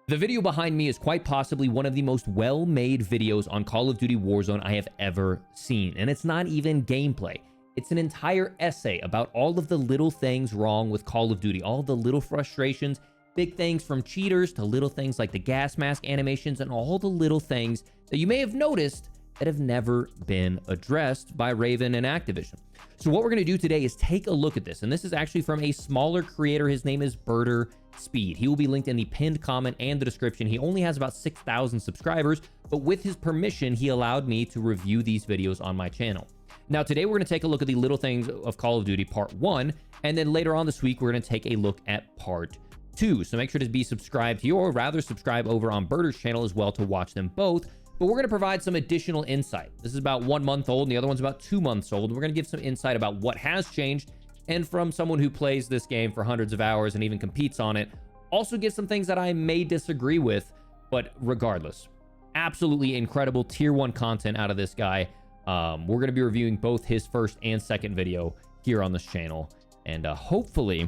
The video behind me is quite possibly one of the most well-made videos on Call of Duty Warzone I have ever seen, and it's not even gameplay. It's an entire essay about all of the little things wrong with Call of Duty, all the little frustrations, big things from cheaters to little things like the gas mask animations and all the little things that you may have noticed that have never been addressed by Raven and Activision. So what we're going to do today is take a look at this, and this is actually from a smaller creator. His name is Birder Speed. He will be linked in the pinned comment and the description. He only has about 6,000 subscribers, but with his permission, he allowed me to review these videos on my channel. Now, today we're going to take a look at the little things of Call of Duty Part 1, and then later on this week, we're going to take a look at Part 2. So make sure to be subscribed here, or rather subscribe over on Birder's channel as well to watch them both. But we're going to provide some additional insight. This is about 1 month old, and the other one's about 2 months old. We're going to give some insight about what has changed, and from someone who plays this game for hundreds of hours and even competes on it, also give some things that I may disagree with, but regardless, absolutely incredible tier 1 content out of this guy. We're going to be reviewing both his first and second video here on this channel, and hopefully,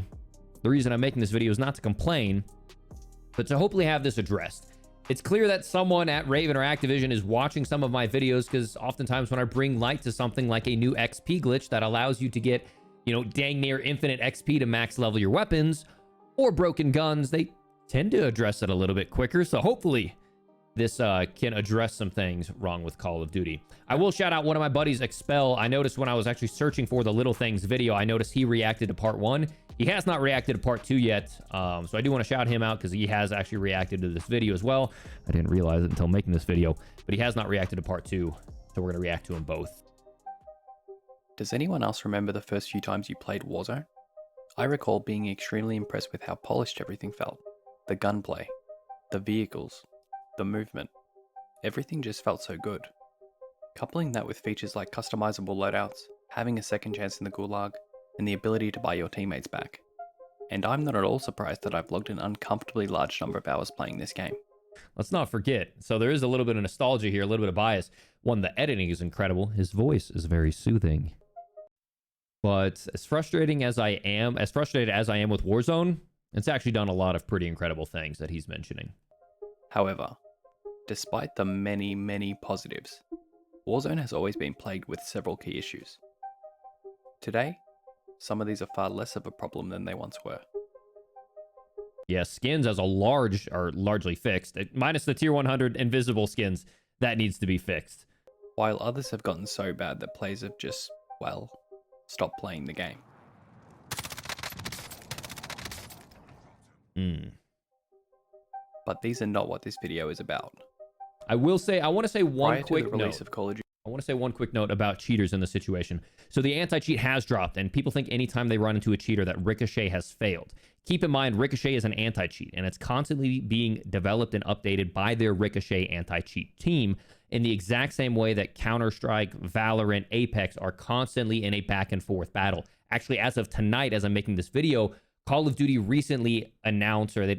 the reason I'm making this video is not to complain, but to hopefully have this addressed. It's clear that someone at Raven or Activision is watching some of my videos, because oftentimes when I bring light to something like a new XP glitch that allows you to get, you know, dang near infinite XP to max level your weapons, or broken guns, they tend to address it a little bit quicker. So hopefully this can address some things wrong with Call of Duty. I will shout out one of my buddies, Expel. I noticed when I was actually searching for the little things video, I noticed he reacted to Part 1. He has not reacted to Part 2 yet, so I do want to shout him out because he has actually reacted to this video as well. I didn't realize it until making this video, but he has not reacted to Part 2, so we're going to react to them both. Does anyone else remember the first few times you played Warzone? I recall being extremely impressed with how polished everything felt. The gunplay, the vehicles, the movement. Everything just felt so good. Coupling that with features like customizable loadouts, having a second chance in the gulag, and the ability to buy your teammates back. And I'm not at all surprised that I've logged an uncomfortably large number of hours playing this game. Let's not forget, so there is a little bit of nostalgia here, a little bit of bias. One, the editing is incredible. His voice is very soothing. But as frustrated as I am with Warzone, it's actually done a lot of pretty incredible things that he's mentioning. However, despite the many, many positives, Warzone has always been plagued with several key issues. Today, some of these are far less of a problem than they once were. Yeah, skins as a large are largely fixed, minus the tier 100 invisible skins. That needs to be fixed. While others have gotten so bad that players have just, well, stopped playing the game. But these are not what this video is about. I will say, I want to say one quick Prior to the release note. of Call of Duty. I want to say one quick note about cheaters in the situation. So the anti-cheat has dropped, and people think anytime they run into a cheater that Ricochet has failed. Keep in mind, Ricochet is an anti-cheat, and it's constantly being developed and updated by their Ricochet anti-cheat team in the exact same way that Counter-Strike, Valorant, Apex are constantly in a back-and-forth battle. Actually, as of tonight, as I'm making this video, Call of Duty recently announced, or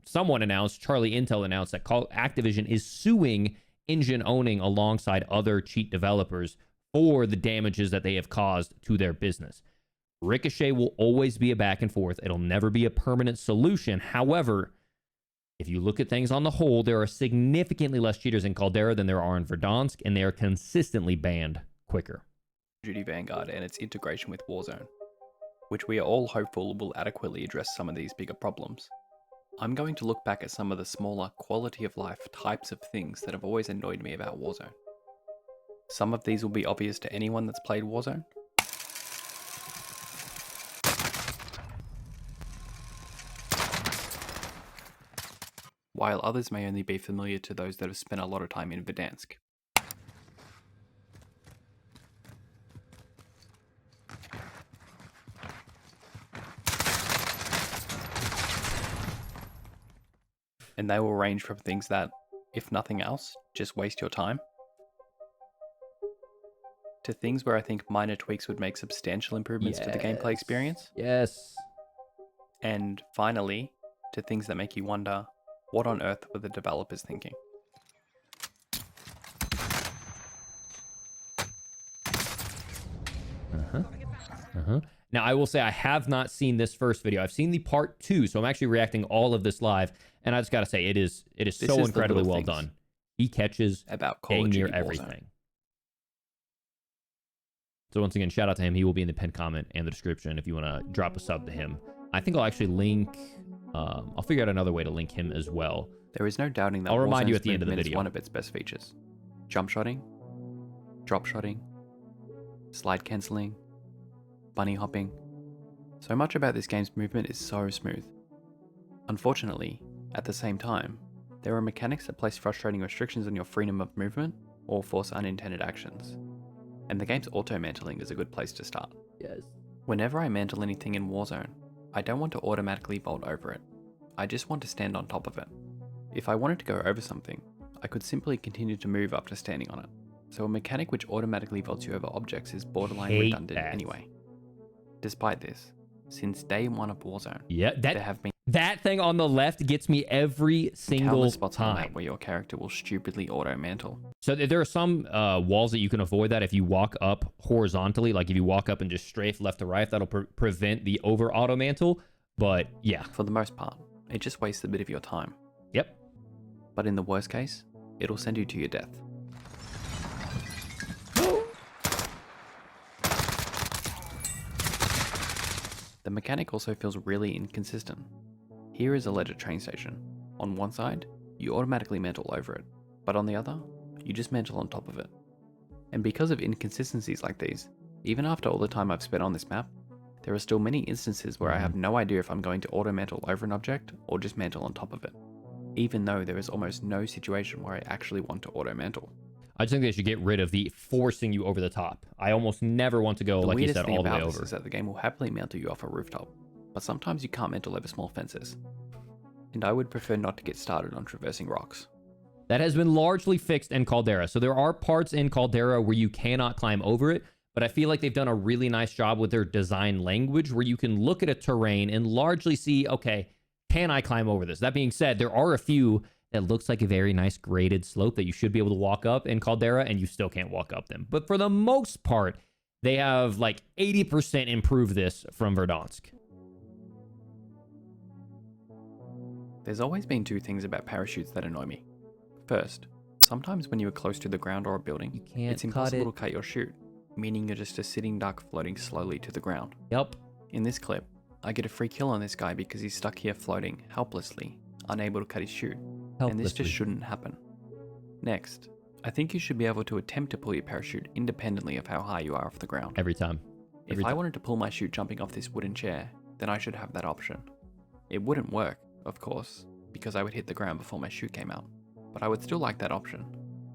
someone announced, Charlie Intel announced that Activision is suing Engine Owning alongside other cheat developers for the damages that they have caused to their business. Ricochet will always be a back and forth. It'll never be a permanent solution. However, if you look at things on the whole, there are significantly less cheaters in Caldera than there are in Verdansk, and they are consistently banned quicker. Duty Vanguard and its integration with Warzone, which we are all hopeful will adequately address some of these bigger problems. I'm going to look back at some of the smaller quality of life types of things that have always annoyed me about Warzone. Some of these will be obvious to anyone that's played Warzone. While others may only be familiar to those that have spent a lot of time in Verdansk. And they will range from things that, if nothing else, just waste your time, to things where I think minor tweaks would make substantial improvements to the gameplay experience. Yes. And finally, to things that make you wonder, what on earth were the developers thinking? Now, I will say I have not seen this first video. I've seen the part 2, so I'm actually reacting all of this live. And I just got to say, it is This so is the incredibly little well things done. He catches about Call dang of near Duty Warzone. everything. So once again, shout out to him. He will be in the pinned comment and the description if you want to drop a sub to him. I think I'll actually link, I'll figure out another way to link him as well. There is no doubting that I'll remind you Warzone's at the end of the movement is video. one of its best features. Jump shotting, drop shotting, slide cancelling, bunny hopping. So much about this game's movement is so smooth. Unfortunately, at the same time, there are mechanics that place frustrating restrictions on your freedom of movement or force unintended actions. And the game's auto-mantling is a good place to start. Yes. Whenever I mantle anything in Warzone, I don't want to automatically bolt over it. I just want to stand on top of it. If I wanted to go over something, I could simply continue to move up to standing on it. So a mechanic which automatically vaults you over objects is borderline Hate redundant that. anyway. Despite this, since day one of Warzone, Yeah, there have been that thing on the left gets me every single countless spots on the time. map where your character will stupidly auto-mantle. So there are some walls that you can avoid that if you walk up horizontally, like if you walk up and just strafe left to right, that'll prevent the over auto mantle. But yeah. For the most part, it just wastes a bit of your time. Yep. But in the worst case, it'll send you to your death. The mechanic also feels really inconsistent. Here is a alleged train station. On one side, you automatically mantle over it, but on the other, you just mantle on top of it. And because of inconsistencies like these, even after all the time I've spent on this map, there are still many instances where I have no idea if I'm going to auto-mantle over an object or just mantle on top of it, even though there is almost no situation where I actually want to auto-mantle. I just think they should get rid of the forcing you over the top. I almost never want to go, like you said, all the way over. Is that the game will happily mantle you off a rooftop, but sometimes you can't mantle over small fences. And I would prefer not to get started on traversing rocks. That has been largely fixed in Caldera. So there are parts in Caldera where you cannot climb over it, but I feel like they've done a really nice job with their design language where you can look at a terrain and largely see, okay, can I climb over this? That being said, there are a few that looks like a very nice graded slope that you should be able to walk up in Caldera, and you still can't walk up them. But for the most part, they have like 80% improved this from Verdansk. There's always been two things about parachutes that annoy me. First, sometimes when you are close to the ground or a building, You can't it's impossible to cut your chute, meaning you're just a sitting duck floating slowly to the ground. Yep. In this clip, I get a free kill on this guy because he's stuck here floating, helplessly, unable to cut his chute. And this just shouldn't happen. Next, I think you should be able to attempt to pull your parachute independently of how high you are off the ground. Every time. If I wanted to pull my chute jumping off this wooden chair, then I should have that option. It wouldn't work, of course, because I would hit the ground before my chute came out. But I would still like that option.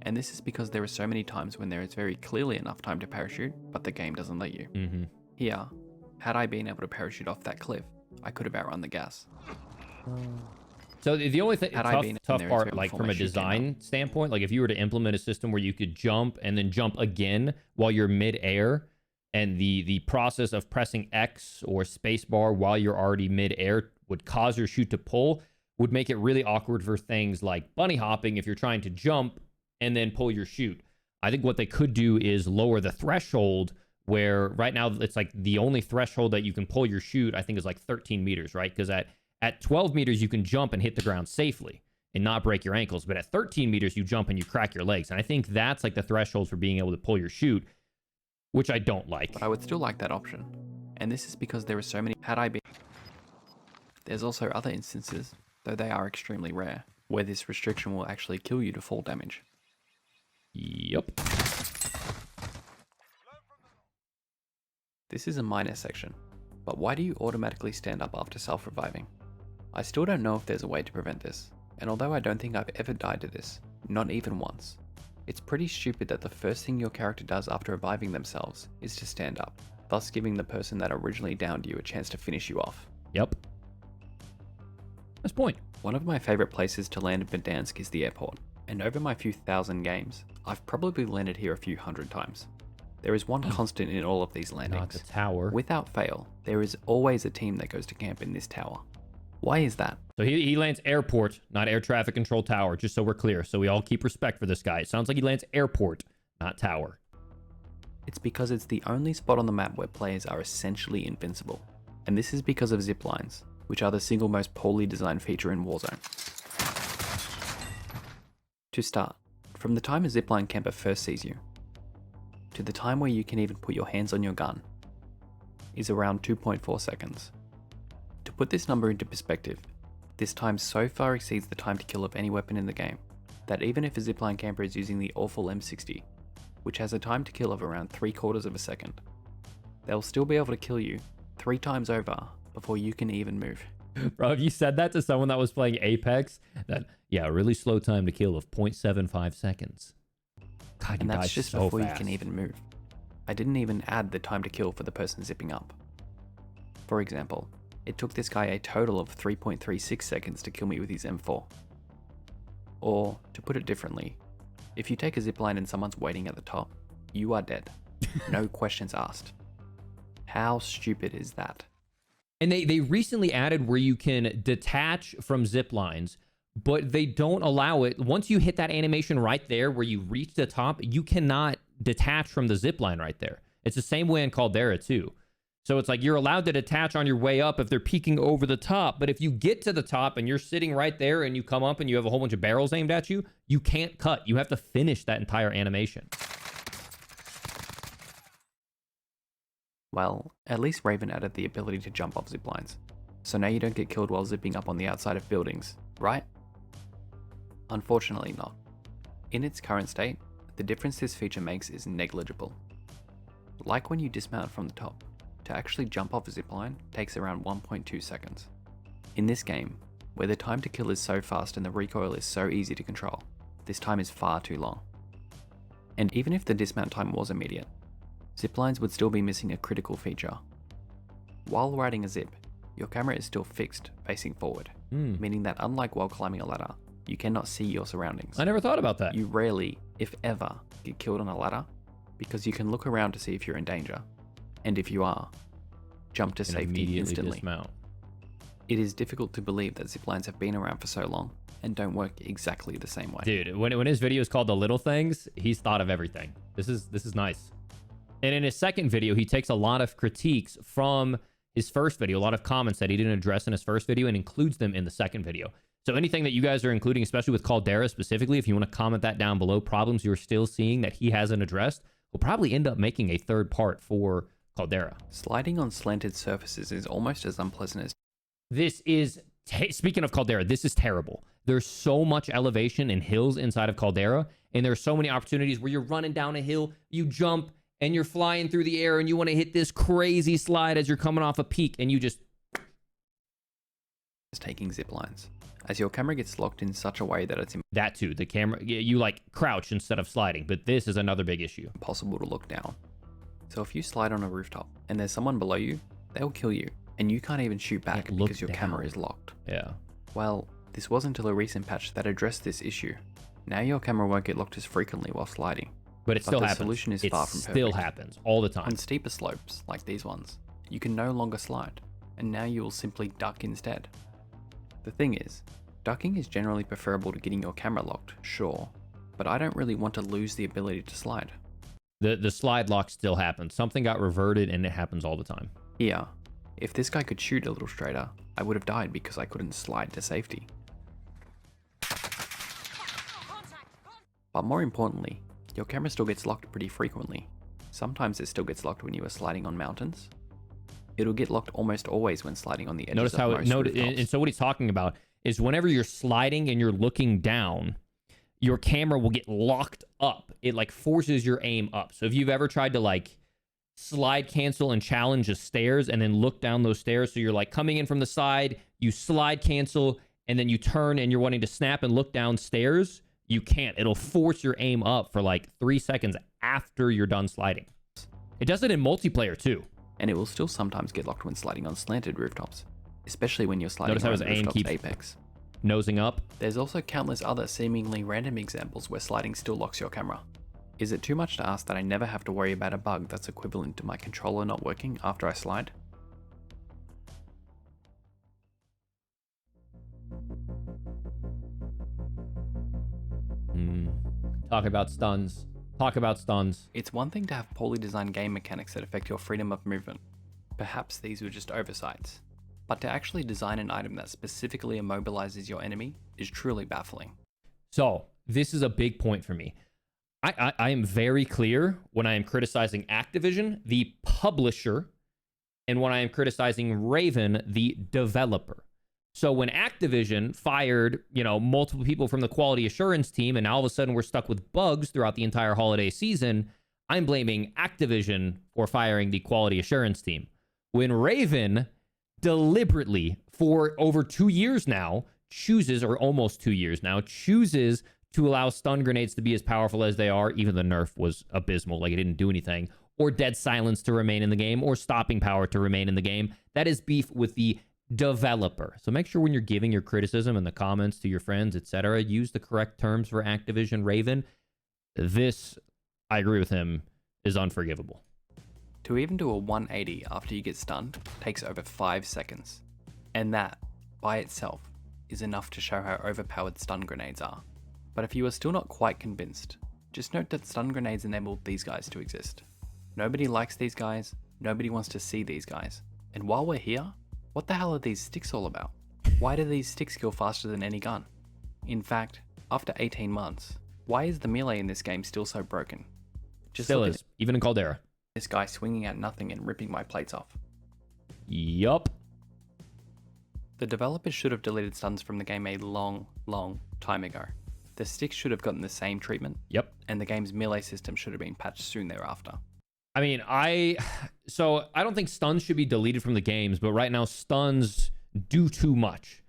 And this is because there are so many times when there is very clearly enough time to parachute, but the game doesn't let you. Here, had I been able to parachute off that cliff, I could have outrun the gas. So the only thing, tough part, before like from my a chute came design standpoint, like if you were to implement a system where you could jump and then jump again while you're mid-air, and the process of pressing X or spacebar while you're already mid-air would cause your chute to pull, would make it really awkward for things like bunny hopping if you're trying to jump and then pull your chute. I think what they could do is lower the threshold, where right now it's like the only threshold that you can pull your chute, I think, is like 13 meters, right? Because at 12 meters, you can jump and hit the ground safely and not break your ankles. But at 13 meters, you jump and you crack your legs. And I think that's like the threshold for being able to pull your chute, which I don't like. But I would still like that option. And this is because there are so many. There's also other instances, though they are extremely rare, where this restriction will actually kill you to fall damage. Yep. This is a minor section, but why do you automatically stand up after self-reviving? I still don't know if there's a way to prevent this, and although I don't think I've ever died to this, not even once, it's pretty stupid that the first thing your character does after reviving themselves is to stand up, thus giving the person that originally downed you a chance to finish you off. Yep. That's point. One of my favorite places to land in Verdansk is the airport, and over my few thousand games, I've probably landed here a few hundred times. There is one constant in all of these landings. Not the tower. Without fail, there is always a team that goes to camp in this tower. Why is that? So he lands airport, not air traffic control tower, just so we're clear. So we all keep respect for this guy. It sounds like he lands airport, not tower. It's because it's the only spot on the map where players are essentially invincible. And this is because of ziplines, which are the single most poorly designed feature in Warzone. To start, from the time a zipline camper first sees you, to the time where you can even put your hands on your gun, is around 2.4 seconds. To put this number into perspective, this time so far exceeds the time to kill of any weapon in the game, that even if a zipline camper is using the awful M60, which has a time to kill of around 3/4 of a second, they'll still be able to kill you 3 times over before you can even move. Bro, if you said that to someone that was playing Apex, that, yeah, a really slow time to kill of 0.75 seconds. God, And that's just before fast. you can even move. I didn't even add the time to kill for the person zipping up. For example, it took this guy a total of 3.36 seconds to kill me with his M4. Or, to put it differently, if you take a zipline and someone's waiting at the top, you are dead. No questions asked. How stupid is that? And they recently added where you can detach from zip lines, but they don't allow it. Once you hit that animation right there where you reach the top, you cannot detach from the zip line right there. It's the same way in Caldera too. So it's like you're allowed to detach on your way up if they're peeking over the top, but if you get to the top and you're sitting right there and you come up and you have a whole bunch of barrels aimed at you, you can't cut. You have to finish that entire animation. Well, at least Raven added the ability to jump off ziplines, so now you don't get killed while zipping up on the outside of buildings, right? Unfortunately not. In its current state, the difference this feature makes is negligible. Like when you dismount from the top, to actually jump off a zipline takes around 1.2 seconds. In this game, where the time to kill is so fast and the recoil is so easy to control, this time is far too long. And even if the dismount time was immediate, ziplines would still be missing a critical feature. While riding a zip, your camera is still fixed facing forward, meaning that unlike while climbing a ladder, you cannot see your surroundings. I never thought about that. You rarely, if ever, get killed on a ladder because you can look around to see if you're in danger. And if you are, jump to safety instantly. Dismount. It is difficult to believe that ziplines have been around for so long and don't work exactly the same way. Dude, when his video is called The Little Things, he's thought of everything. This is nice. And in his second video, he takes a lot of critiques from his first video, a lot of comments that he didn't address in his first video, and includes them in the second video. So anything that you guys are including, especially with Caldera specifically, if you want to comment that down below, problems you're still seeing that he hasn't addressed, we'll probably end up making a third part for Caldera. Sliding on slanted surfaces is almost as unpleasant as... This is, speaking of Caldera, this is terrible. There's so much elevation and hills inside of Caldera, and there's so many opportunities where you're running down a hill, you jump, and you're flying through the air, and you want to hit this crazy slide as you're coming off a peak, and you just... taking ziplines, as your camera gets locked in such a way that it's That too, the camera, you like crouch instead of sliding, but this is another big issue. impossible to look down. So if you slide on a rooftop and there's someone below you, they'll kill you, and you can't even shoot back Can't look because your down. camera is locked. Yeah. Well, this wasn't until a recent patch that addressed this issue. Now your camera won't get locked as frequently while sliding. But it still the happens. solution is it far from still perfect. happens all the time. On steeper slopes, like these ones, you can no longer slide, and now you will simply duck instead. The thing is, ducking is generally preferable to getting your camera locked, sure, but I don't really want to lose the ability to slide. The slide lock still happens. Something got reverted, and it happens all the time. Here, if this guy could shoot a little straighter, I would have died because I couldn't slide to safety. But more importantly, your camera still gets locked pretty frequently. Sometimes it still gets locked when you are sliding on mountains. It'll get locked almost always when sliding on the edges Notice of how most rooftops. and so what he's talking about is whenever you're sliding and you're looking down, your camera will get locked up. It like forces your aim up. So if you've ever tried to like slide cancel and challenge the stairs and then look down those stairs, so you're like coming in from the side, you slide cancel, and then you turn and you're wanting to snap and look downstairs, you can't. It'll force your aim up for like 3 seconds after you're done sliding. It does it in multiplayer too. And it will still sometimes get locked when sliding on slanted rooftops, especially when you're sliding Notice how on his aim rooftops keeps apex. nosing up. There's also countless other seemingly random examples where sliding still locks your camera. Is it too much to ask that I never have to worry about a bug that's equivalent to my controller not working after I slide? Talk about stuns. Talk about stuns. It's one thing to have poorly designed game mechanics that affect your freedom of movement. Perhaps these were just oversights. But to actually design an item that specifically immobilizes your enemy is truly baffling. So this is a big point for me. I am very clear when I am criticizing Activision, the publisher, and when I am criticizing Raven, the developer. So when Activision fired, multiple people from the quality assurance team, and now all of a sudden we're stuck with bugs throughout the entire holiday season, I'm blaming Activision for firing the quality assurance team. When Raven deliberately, for over 2 years now, chooses, or almost 2 years now, chooses to allow stun grenades to be as powerful as they are, even the nerf was abysmal, like it didn't do anything, or dead silence to remain in the game, or stopping power to remain in the game. That is beef with the developer. So make sure when you're giving your criticism in the comments to your friends, etc., use the correct terms for Activision Raven. This, I agree with him, is unforgivable. To even do a 180 after you get stunned takes over 5 seconds. And that, by itself, is enough to show how overpowered stun grenades are. But if you are still not quite convinced, just note that stun grenades enabled these guys to exist. Nobody likes these guys, nobody wants to see these guys. And while we're here, what the hell are these sticks all about? Why do these sticks kill faster than any gun? In fact, after 18 months, why is the melee in this game still so broken? Just still is, even in Caldera. This guy swinging at nothing and ripping my plates off. Yup. The developers should have deleted stuns from the game a long, long time ago. The sticks should have gotten the same treatment. Yep. And the game's melee system should have been patched soon thereafter. I mean, I don't think stuns should be deleted from the games, but right now stuns do too much.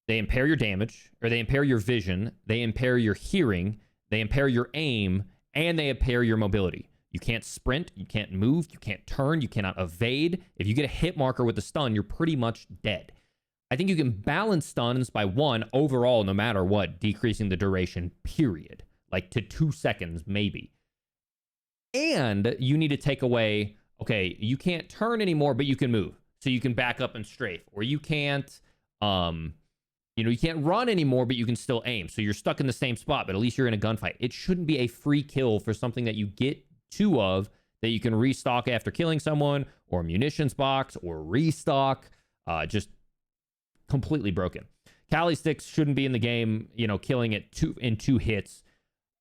They impair your damage, or they impair your vision, they impair your hearing, they impair your aim, and they impair your mobility. You can't sprint, you can't move, you can't turn, you cannot evade. If you get a hit marker with a stun, you're pretty much dead. I think you can balance stuns by, one, overall, no matter what, decreasing the duration, period. Like to 2 seconds, maybe. And you need to take away, okay, you can't turn anymore, but you can move. So you can back up and strafe. Or you can't, you can't run anymore, but you can still aim. So you're stuck in the same spot, but at least you're in a gunfight. It shouldn't be a free kill for something that you get two of that you can restock after killing someone, or munitions box, or restock. Just completely broken. Cali sticks shouldn't be in the game, killing it in 2 hits.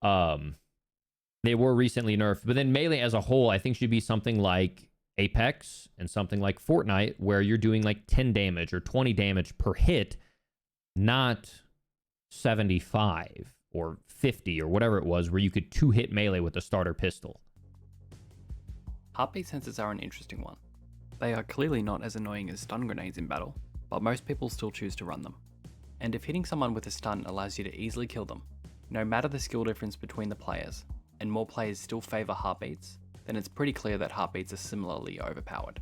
They were recently nerfed, but then melee as a whole, I think should be something like Apex and something like Fortnite, where you're doing like 10 damage or 20 damage per hit, not 75 or 50 or whatever it was, where you could 2-hit melee with a starter pistol. Heartbeat sensors are an interesting one. They are clearly not as annoying as stun grenades in battle, but most people still choose to run them. And if hitting someone with a stun allows you to easily kill them, no matter the skill difference between the players, and more players still favour heartbeats, then it's pretty clear that heartbeats are similarly overpowered.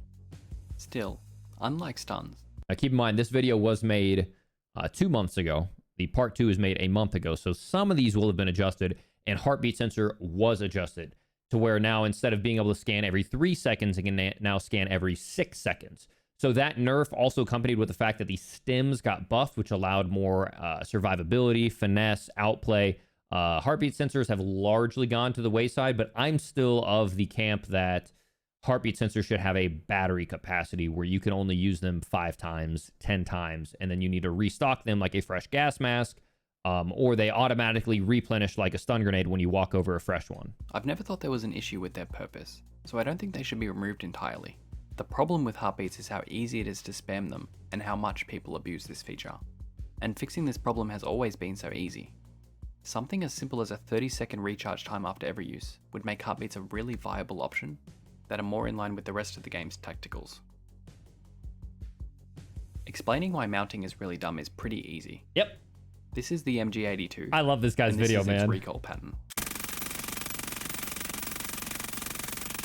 Still, unlike stuns... Now keep in mind, this video was made 2 months ago. The part 2 was made a month ago, so some of these will have been adjusted, and heartbeat sensor was adjusted to where now instead of being able to scan every 3 seconds, it can now scan every 6 seconds. So that nerf also accompanied with the fact that the stims got buffed, which allowed more survivability, finesse, outplay. Heartbeat sensors have largely gone to the wayside, but I'm still of the camp that heartbeat sensors should have a battery capacity where you can only use them 5 times, 10 times, and then you need to restock them like a fresh gas mask, or they automatically replenish like a stun grenade when you walk over a fresh one. I've never thought there was an issue with their purpose, so I don't think they should be removed entirely. The problem with heartbeats is how easy it is to spam them and how much people abuse this feature. And fixing this problem has always been so easy. Something as simple as a 30-second recharge time after every use would make heartbeats a really viable option that are more in line with the rest of the game's tacticals. Explaining why mounting is really dumb is pretty easy. Yep. This is the MG82. I love this guy's video, man. Its recoil pattern.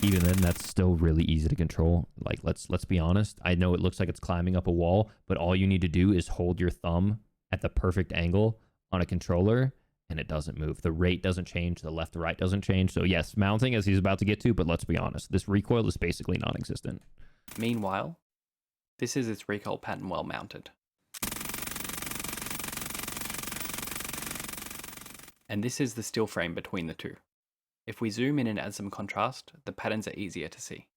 Even then, that's still really easy to control. Like, let's be honest. I know it looks like it's climbing up a wall, but all you need to do is hold your thumb at the perfect angle on a controller, and it doesn't move. The rate doesn't change. The left to right doesn't change. So yes, mounting, as he's about to get to, but let's be honest. This recoil is basically non-existent. Meanwhile, this is its recoil pattern well mounted. And this is the still frame between the two. If we zoom in and add some contrast, the patterns are easier to see.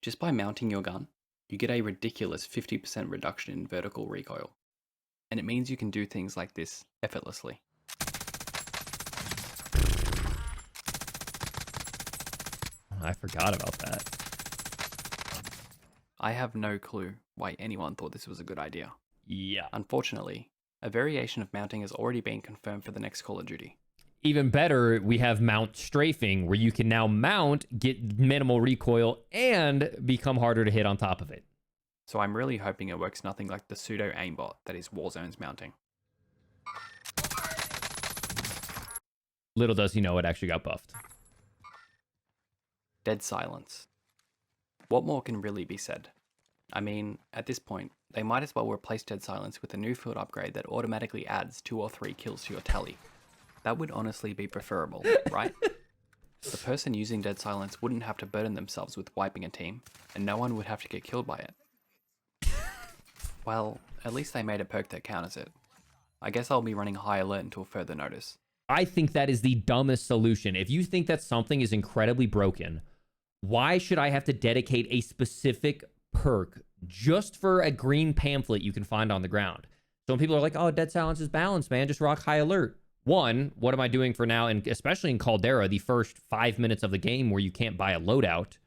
Just by mounting your gun, you get a ridiculous 50% reduction in vertical recoil. And it means you can do things like this effortlessly. I forgot about that. I have no clue why anyone thought this was a good idea. Yeah. Unfortunately, a variation of mounting has already been confirmed for the next Call of Duty. Even better, we have mount strafing, where you can now mount, get minimal recoil, and become harder to hit on top of it. So I'm really hoping it works nothing like the pseudo aimbot that is Warzone's mounting. Little does he know it actually got buffed. Dead silence. What more can really be said? I mean, at this point, they might as well replace dead silence with a new field upgrade that automatically adds 2 or 3 kills to your tally. That would honestly be preferable, right? The person using dead silence wouldn't have to burden themselves with wiping a team, and no one would have to get killed by it. Well, at least they made a perk that counters it. I guess I'll be running high alert until further notice. I think that is the dumbest solution. If you think that something is incredibly broken, why should I have to dedicate a specific perk just for a green pamphlet you can find on the ground? So when people are like, oh, dead silence is balanced, man, just rock high alert. One, what am I doing for now? And especially in Caldera, the first 5 minutes of the game where you can't buy a loadout.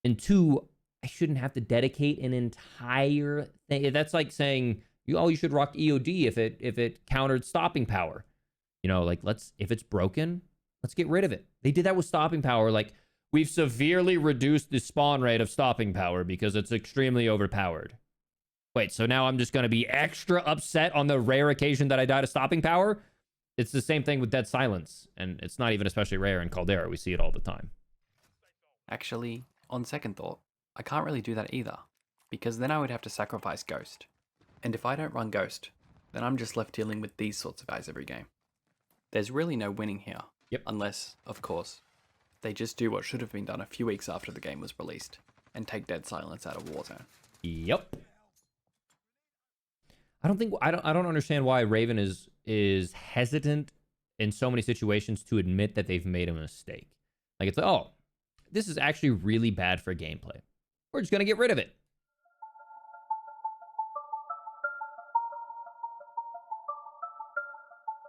And two, I shouldn't have to dedicate an entire thing. That's like saying, you should rock EOD if it countered stopping power. You know, like, if it's broken, let's get rid of it. They did that with stopping power. Like, we've severely reduced the spawn rate of stopping power because it's extremely overpowered. Wait, so now I'm just going to be extra upset on the rare occasion that I die to stopping power? It's the same thing with dead silence, and it's not even especially rare in Caldera. We see it all the time. Actually, on second thought, I can't really do that either, because then I would have to sacrifice Ghost. And if I don't run Ghost, then I'm just left dealing with these sorts of guys every game. There's really no winning here, unless, of course, they just do what should have been done a few weeks after the game was released, and take dead silence out of Warzone. Yep. I don't understand why Raven is hesitant in so many situations to admit that they've made a mistake. Like, it's like, oh, this is actually really bad for gameplay. We're just gonna get rid of it.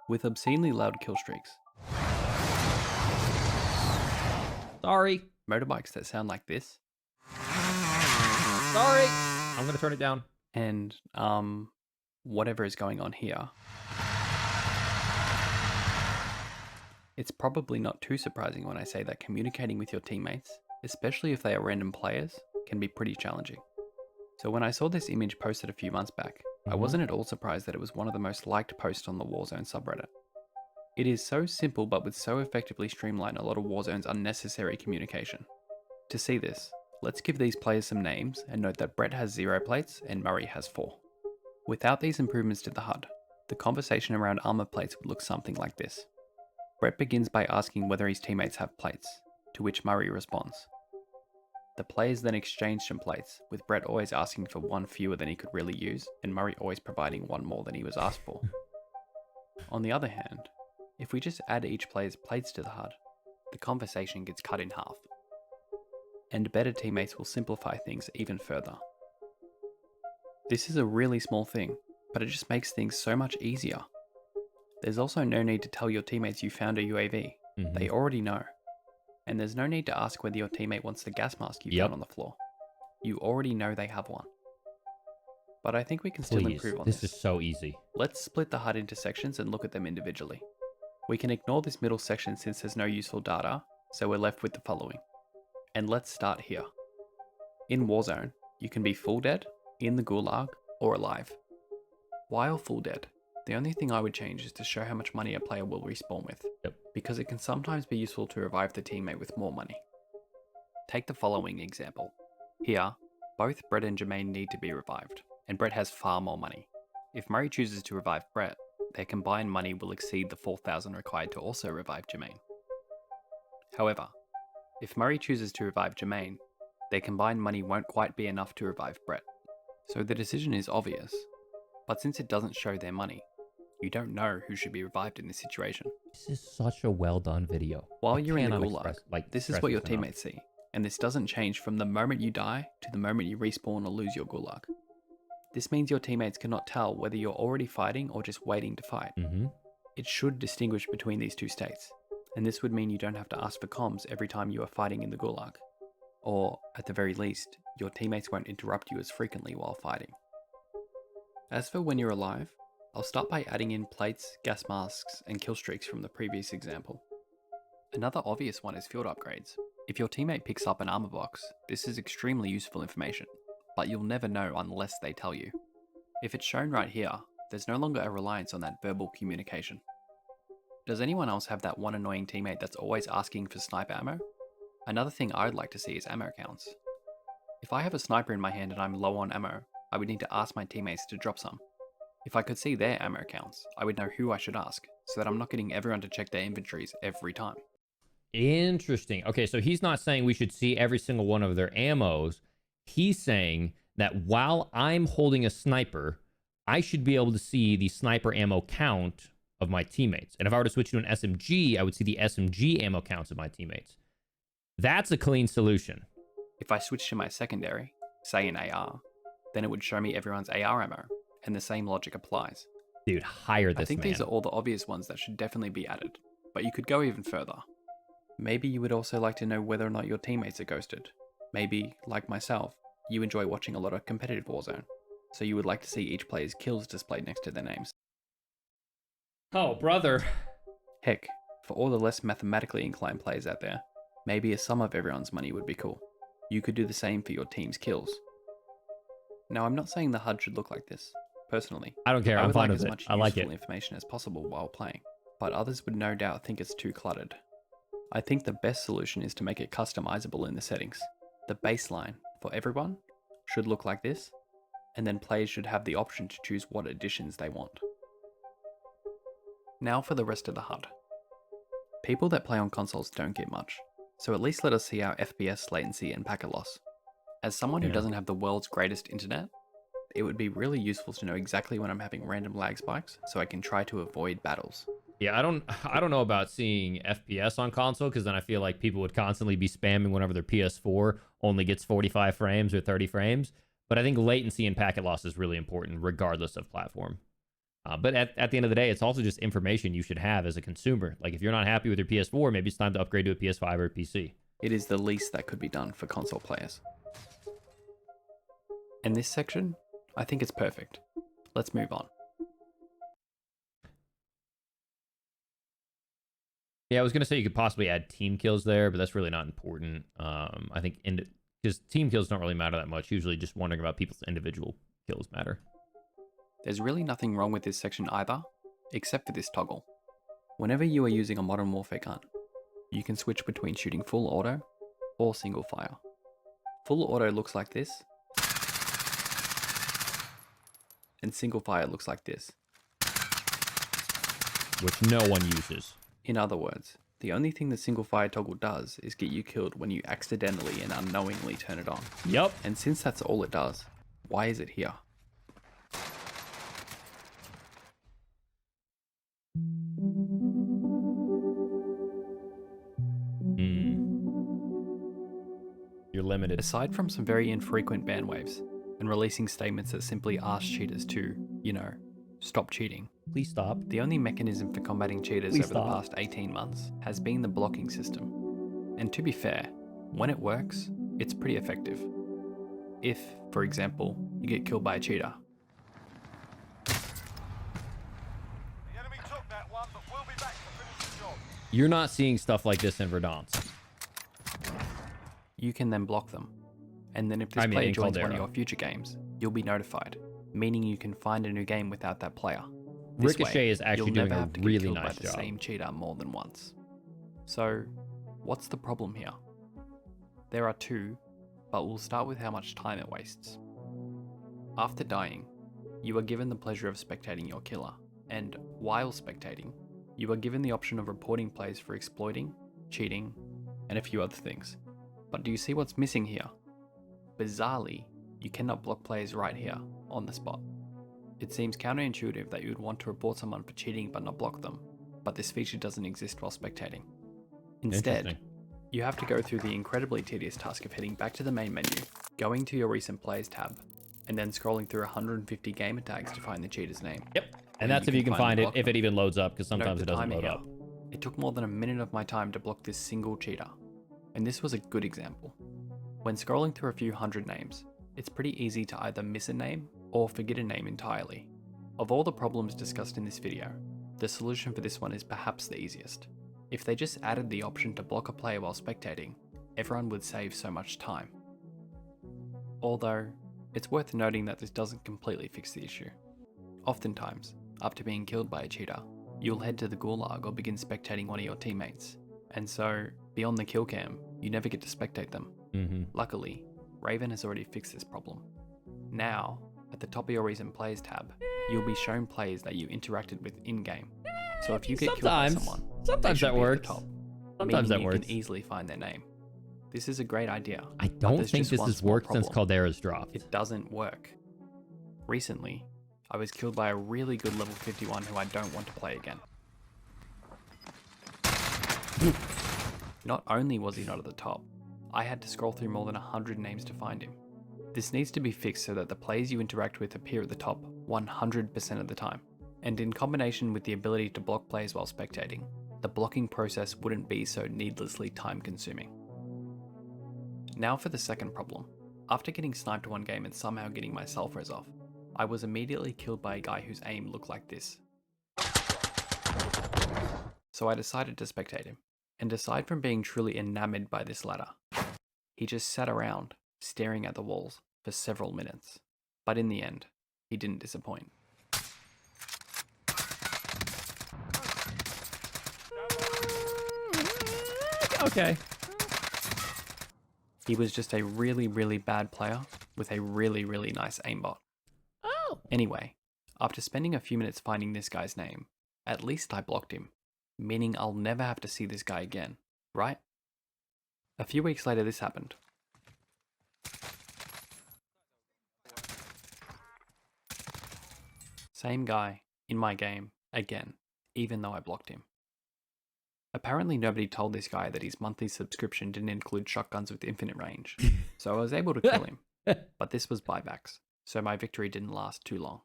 With obscenely loud kill streaks, Sorry. motorbikes that sound like this, Sorry. I'm gonna turn it down. and whatever is going on here, it's probably not too surprising when I say that communicating with your teammates, especially if they are random players, can be pretty challenging. So when I saw this image posted a few months back, I wasn't at all surprised that it was one of the most liked posts on the Warzone subreddit. It is so simple but would so effectively streamline a lot of Warzone's unnecessary communication. To see this, let's give these players some names and note that Brett has 0 plates and Murray has 4. Without these improvements to the HUD, the conversation around armor plates would look something like this. Brett begins by asking whether his teammates have plates, to which Murray responds. The players then exchange some plates, with Brett always asking for 1 fewer than he could really use, and Murray always providing 1 more than he was asked for. On the other hand, if we just add each player's plates to the HUD, the conversation gets cut in half. And better teammates will simplify things even further. This is a really small thing, but it just makes things so much easier. There's also no need to tell your teammates you found a UAV. They already know. And there's no need to ask whether your teammate wants the gas mask you found on the floor. You already know they have one. But I think we can still improve on this. This is so easy. Let's split the HUD into sections and look at them individually. We can ignore this middle section since there's no useful data, so we're left with the following. And let's start here. In Warzone, you can be full dead, in the gulag, or alive. While full dead, the only thing I would change is to show how much money a player will respawn with, because it can sometimes be useful to revive the teammate with more money. Take the following example. Here, both Brett and Jermaine need to be revived, and Brett has far more money. If Murray chooses to revive Brett, their combined money will exceed the 4,000 required to also revive Jermaine. However, if Murray chooses to revive Jermaine, their combined money won't quite be enough to revive Brett. So the decision is obvious, but since it doesn't show their money, you don't know who should be revived in this situation. This is such a well done video. While you're in the gulag, this is what your teammates see, and this doesn't change from the moment you die to the moment you respawn or lose your gulag. This means your teammates cannot tell whether you're already fighting or just waiting to fight. It should distinguish between these two states. And this would mean you don't have to ask for comms every time you are fighting in the Gulag. Or, at the very least, your teammates won't interrupt you as frequently while fighting. As for when you're alive, I'll start by adding in plates, gas masks, and kill streaks from the previous example. Another obvious one is field upgrades. If your teammate picks up an armor box, this is extremely useful information, but you'll never know unless they tell you. If it's shown right here, there's no longer a reliance on that verbal communication. Does anyone else have that one annoying teammate that's always asking for sniper ammo? Another thing I'd like to see is ammo counts. If I have a sniper in my hand and I'm low on ammo, I would need to ask my teammates to drop some. If I could see their ammo counts, I would know who I should ask, so that I'm not getting everyone to check their inventories every time. Interesting. Okay, so he's not saying we should see every single one of their ammos. He's saying that while I'm holding a sniper, I should be able to see the sniper ammo count of my teammates. And if I were to switch to an SMG, I would see the SMG ammo counts of my teammates. That's a clean solution. If I switch to my secondary, say an AR, then it would show me everyone's AR ammo, and the same logic applies. Dude, hire this man. I think these are all the obvious ones that should definitely be added, but you could go even further. Maybe you would also like to know whether or not your teammates are ghosted. Maybe, like myself, you enjoy watching a lot of competitive Warzone, so you would like to see each player's kills displayed next to their names. Oh, brother. Heck, for all the less mathematically inclined players out there, maybe a sum of everyone's money would be cool. You could do the same for your team's kills. Now, I'm not saying the HUD should look like this. Personally, I don't care. I'm fine with it. I like it. As much useful information as possible while playing, but others would no doubt think it's too cluttered. I think the best solution is to make it customizable in the settings. The baseline for everyone should look like this, and then players should have the option to choose what additions they want. Now for the rest of the HUD. People that play on consoles don't get much, so at least let us see our FPS latency and packet loss. As someone who doesn't have the world's greatest internet, it would be really useful to know exactly when I'm having random lag spikes so I can try to avoid battles. Yeah, I don't know about seeing FPS on console, because then I feel like people would constantly be spamming whenever their PS4 only gets 45 frames or 30 frames. But I think latency and packet loss is really important regardless of platform. But at the end of the day, it's also just information you should have as a consumer. Like if you're not happy with your PS4, maybe it's time to upgrade to a PS5 or a PC. It is the least that could be done for console players. In this section, I think it's perfect. Let's move on. Yeah, I was going to say you could possibly add team kills there, but that's really not important. I think because team kills don't really matter that much. Usually just wondering about people's individual kills matter. There's really nothing wrong with this section either, except for this toggle. Whenever you are using a Modern Warfare gun, you can switch between shooting full auto or single fire. Full auto looks like this, and single fire looks like this. Which no one uses. In other words, the only thing the single fire toggle does is get you killed when you accidentally and unknowingly turn it on. Yep. And since that's all it does, why is it here? You're limited. Aside from some very infrequent ban waves and releasing statements that simply ask cheaters to, stop cheating. Please stop. The only mechanism for combating cheaters over the past 18 months has been the blocking system. And to be fair, when it works, it's pretty effective. If, for example, you get killed by a cheater. The enemy took that one, but we'll be back to finish the job. You're not seeing stuff like this in Verdansk. You can then block them. And then if this player joins one of your future games, you'll be notified, meaning you can find a new game without that player. This Ricochet way, is actually doing a really nice by the job. Same cheater more than once. So, what's the problem here? There are two, but we'll start with how much time it wastes. After dying, you are given the pleasure of spectating your killer, and while spectating, you are given the option of reporting plays for exploiting, cheating, and a few other things. But do you see what's missing here? Bizarrely, you cannot block players right here, on the spot. It seems counterintuitive that you would want to report someone for cheating but not block them, but this feature doesn't exist while spectating. Instead, you have to go through the incredibly tedious task of heading back to the main menu, going to your recent plays tab, and then scrolling through 150 gamer tags to find the cheater's name. Yep, and that's if you can find it, if it even loads up, because sometimes it doesn't load up. It took more than a minute of my time to block this single cheater. And this was a good example. When scrolling through a few hundred names, it's pretty easy to either miss a name or forget a name entirely. Of all the problems discussed in this video, the solution for this one is perhaps the easiest. If they just added the option to block a player while spectating, everyone would save so much time. Although, it's worth noting that this doesn't completely fix the issue. Oftentimes, after being killed by a cheater, you'll head to the gulag or begin spectating one of your teammates, and so, beyond the kill cam, you never get to spectate them. Luckily, Raven has already fixed this problem. Now, at the top of your recent players tab, you'll be shown players that you interacted with in-game. So if you get killed by someone, sometimes that works. Sometimes that works. You can easily find their name. This is a great idea. I don't think this has worked since Caldera's dropped. It doesn't work. Recently, I was killed by a really good level 51 who I don't want to play again. Not only was he not at the top, I had to scroll through more than 100 names to find him. This needs to be fixed so that the players you interact with appear at the top 100% of the time. And in combination with the ability to block players while spectating, the blocking process wouldn't be so needlessly time consuming. Now for the second problem. After getting sniped one game and somehow getting my self-res off, I was immediately killed by a guy whose aim looked like this. So I decided to spectate him, and aside from being truly enamored by this ladder, he just sat around, staring at the walls, for several minutes. But in the end, he didn't disappoint. Okay. He was just a really, really bad player with a really, really nice aimbot. Oh. Anyway, after spending a few minutes finding this guy's name, at least I blocked him, meaning I'll never have to see this guy again, right? A few weeks later this happened. Same guy, in my game, again, even though I blocked him. Apparently nobody told this guy that his monthly subscription didn't include shotguns with infinite range, so I was able to kill him, but this was buybacks, so my victory didn't last too long.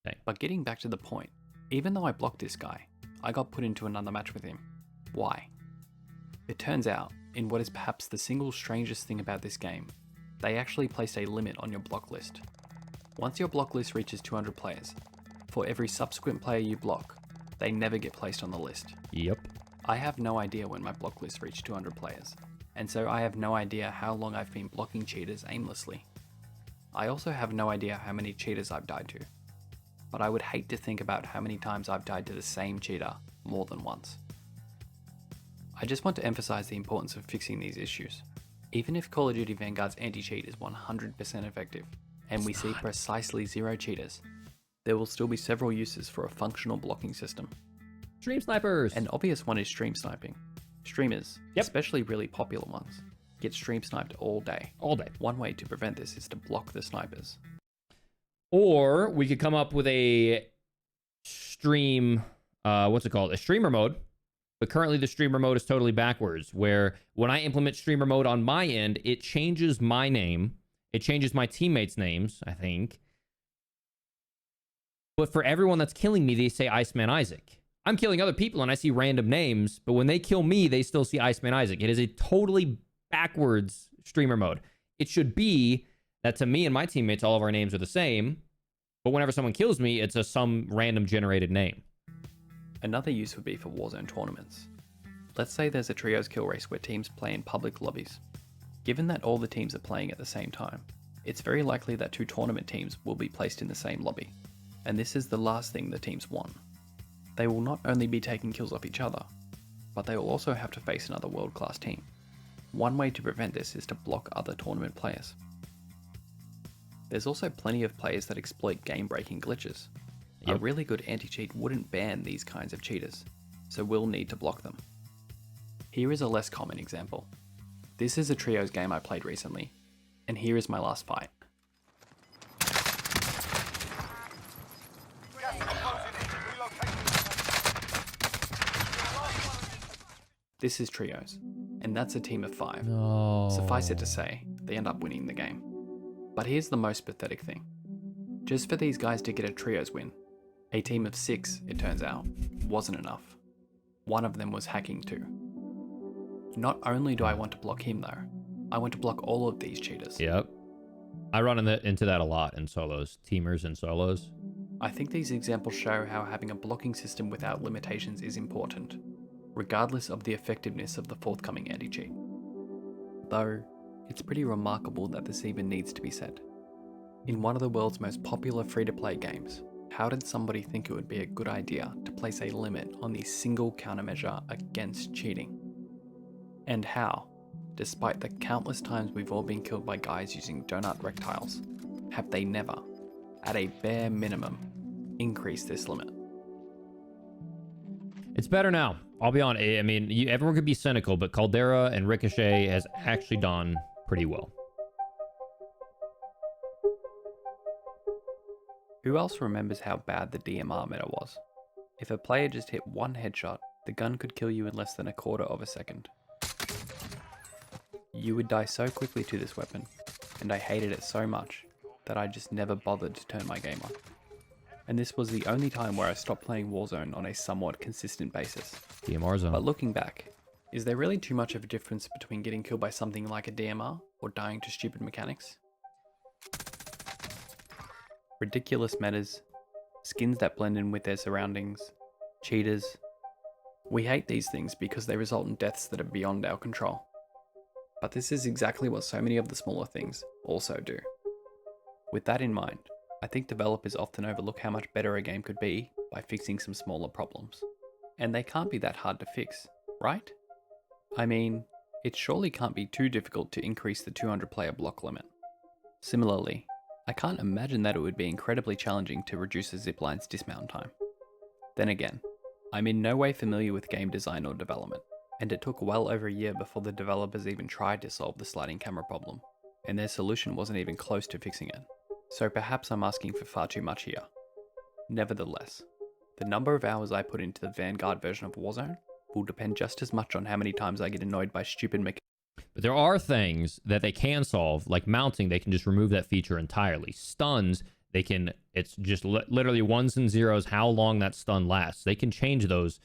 Okay. But getting back to the point, even though I blocked this guy, I got put into another match with him. Why? It turns out, in what is perhaps the single strangest thing about this game, they actually placed a limit on your block list. Once your block list reaches 200 players, for every subsequent player you block, they never get placed on the list. Yep. I have no idea when my block list reached 200 players, and so I have no idea how long I've been blocking cheaters aimlessly. I also have no idea how many cheaters I've died to, but I would hate to think about how many times I've died to the same cheater more than once. I just want to emphasize the importance of fixing these issues. Even if Call of Duty Vanguard's anti-cheat is 100% effective, and we see precisely 0 cheaters, there will still be several uses for a functional blocking system. Stream snipers! An obvious one is stream sniping. Streamers, especially really popular ones, get stream sniped all day. All day. One way to prevent this is to block the snipers. Or we could come up with a stream, what's it called? A streamer mode. But currently the streamer mode is totally backwards, where when I implement streamer mode on my end, it changes my name. It changes my teammates' names, I think. But for everyone that's killing me, they say IceManIsaac. I'm killing other people and I see random names, but when they kill me, they still see IceManIsaac. It is a totally backwards streamer mode. It should be that to me and my teammates, all of our names are the same, but whenever someone kills me, it's some random generated name. Another use would be for Warzone tournaments. Let's say there's a trios kill race where teams play in public lobbies. Given that all the teams are playing at the same time, it's very likely that 2 tournament teams will be placed in the same lobby, and this is the last thing the teams want. They will not only be taking kills off each other, but they will also have to face another world-class team. One way to prevent this is to block other tournament players. There's also plenty of players that exploit game-breaking glitches. A really good anti-cheat wouldn't ban these kinds of cheaters, so we'll need to block them. Here is a less common example. This is a trios game I played recently, and here is my last fight. This is trios, and that's a team of 5. No. Suffice it to say, they end up winning the game. But here's the most pathetic thing. Just for these guys to get a trios win. A team of 6, it turns out, wasn't enough. One of them was hacking too. Not only do I want to block him though, I want to block all of these cheaters. Yep. I run into that a lot in solos, teamers and solos. I think these examples show how having a blocking system without limitations is important, regardless of the effectiveness of the forthcoming anti-cheat. Though, it's pretty remarkable that this even needs to be said. In one of the world's most popular free-to-play games, how did somebody think it would be a good idea to place a limit on the single countermeasure against cheating? And how, despite the countless times we've all been killed by guys using donut rectiles, have they never, at a bare minimum, increased this limit? It's better now. I'll be honest. I mean, everyone could be cynical, but Caldera and Ricochet has actually done pretty well. Who else remembers how bad the DMR meta was? If a player just hit one headshot, the gun could kill you in less than a quarter of a second. You would die so quickly to this weapon, and I hated it so much that I just never bothered to turn my game on. And this was the only time where I stopped playing Warzone on a somewhat consistent basis. DMR zone. But looking back, is there really too much of a difference between getting killed by something like a DMR or dying to stupid mechanics? Ridiculous metas, skins that blend in with their surroundings, cheaters. We hate these things because they result in deaths that are beyond our control. But this is exactly what so many of the smaller things also do. With that in mind, I think developers often overlook how much better a game could be by fixing some smaller problems. And they can't be that hard to fix, right? I mean, it surely can't be too difficult to increase the 200 player block limit. Similarly, I can't imagine that it would be incredibly challenging to reduce a zipline's dismount time. Then again, I'm in no way familiar with game design or development, and it took well over a year before the developers even tried to solve the sliding camera problem, and their solution wasn't even close to fixing it. So perhaps I'm asking for far too much here. Nevertheless, the number of hours I put into the Vanguard version of Warzone will depend just as much on how many times I get annoyed by stupid mechanics. But there are things that they can solve, like mounting. They can just remove that feature entirely. Stuns, they can, it's just literally ones and zeros, how long that stun lasts. They can change those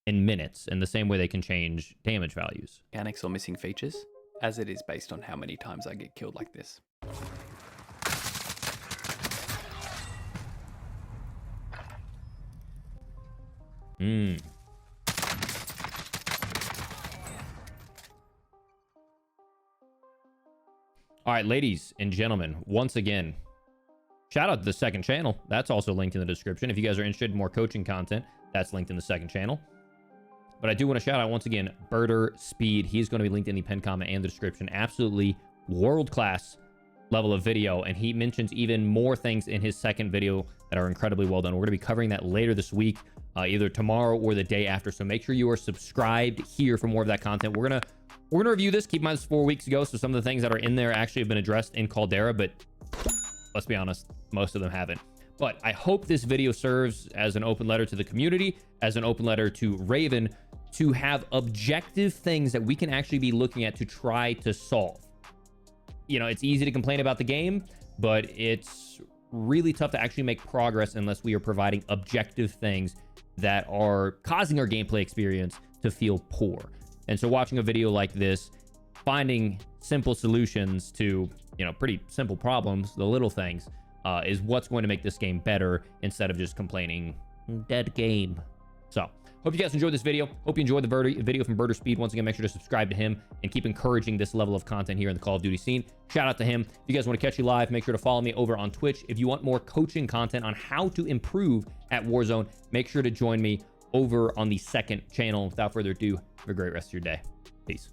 in minutes in the same way they can change damage values. Mechanics or missing features, as it is based on how many times I get killed like this. All right, ladies and gentlemen, once again, shout out to the second channel. That's also linked in the description. If you guys are interested in more coaching content, that's linked in the second channel. But I do want to shout out once again, Birder Speed. He's going to be linked in the pinned comment and the description. Absolutely world-class level of video. And he mentions even more things in his second video that are incredibly well done. We're going to be covering that later this week, either tomorrow or the day after. So make sure you are subscribed here for more of that content. We're gonna review this. Keep in mind, it's 4 weeks ago, so some of the things that are in there actually have been addressed in Caldera, but let's be honest, most of them haven't. But I hope this video serves as an open letter to the community, as an open letter to Raven, to have objective things that we can actually be looking at to try to solve. You know, it's easy to complain about the game, but it's really tough to actually make progress unless we are providing objective things that are causing our gameplay experience to feel poor. And so watching a video like this, finding simple solutions to, you know, pretty simple problems, the little things, is what's going to make this game better instead of just complaining, dead game. So hope you guys enjoyed this video. Hope you enjoyed the video from Birder Speed. Once again, make sure to subscribe to him and keep encouraging this level of content here in the Call of Duty scene. Shout out to him. If you guys want to catch you live, make sure to follow me over on Twitch. If you want more coaching content on how to improve at Warzone, make sure to join me over on the second channel. Without further ado, have a great rest of your day. Peace.